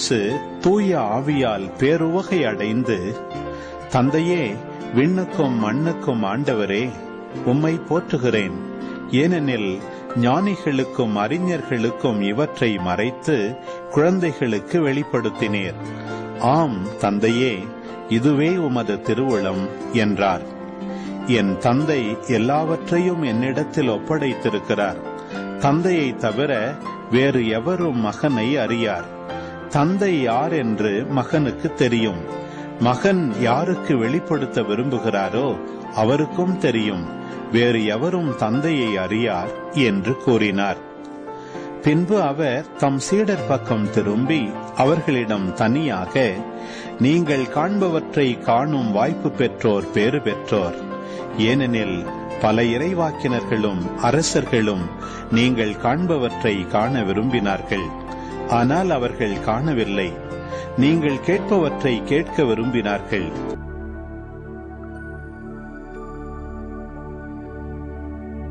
இயேசு தூய ஆவியால் பேருவகை அடைந்து, தந்தையே, விண்ணுக்கும் மண்ணுக்கும் ஆண்டவரே, உம்மை போற்றுகிறேன். ஏனெனில் ஞானிகளுக்கும் அறிஞர்களுக்கும் இவற்றை மறைத்து குழந்தைகளுக்கு வெளிப்படுத்தினீர். ஆம் தந்தையே, இதுவே உமது திருவுளம் என்றார். என் தந்தை எல்லாவற்றையும் என்னிடத்தில் ஒப்படைத்திருக்கிறார். தந்தையை தவிர வேறு எவரும் மகனை அறியார். தந்தை யார் என்று மகனுக்கு தெரியும். மகன் யாருக்கு வெளிப்படுத்த விரும்புகிறாரோ அவருக்கும் தெரியும். வேறு எவரும் தந்தையை அறியார் என்று கூறினார். பின்பு அவர் தம் சீடர் பக்கம் திரும்பி அவர்களிடம் தனியாக, நீங்கள் காண்பவற்றை காணும் வாய்ப்பு பெற்றோர் பேறு பெற்றோர். ஏனெனில் பல இறைவாக்கினர்களும் அரசர்களும் நீங்கள் காண்பவற்றை காண விரும்பினார்கள், ஆனால் அவர்கள் காணவில்லை. நீங்கள் கேட்பவற்றை கேட்க விரும்பினார்கள்,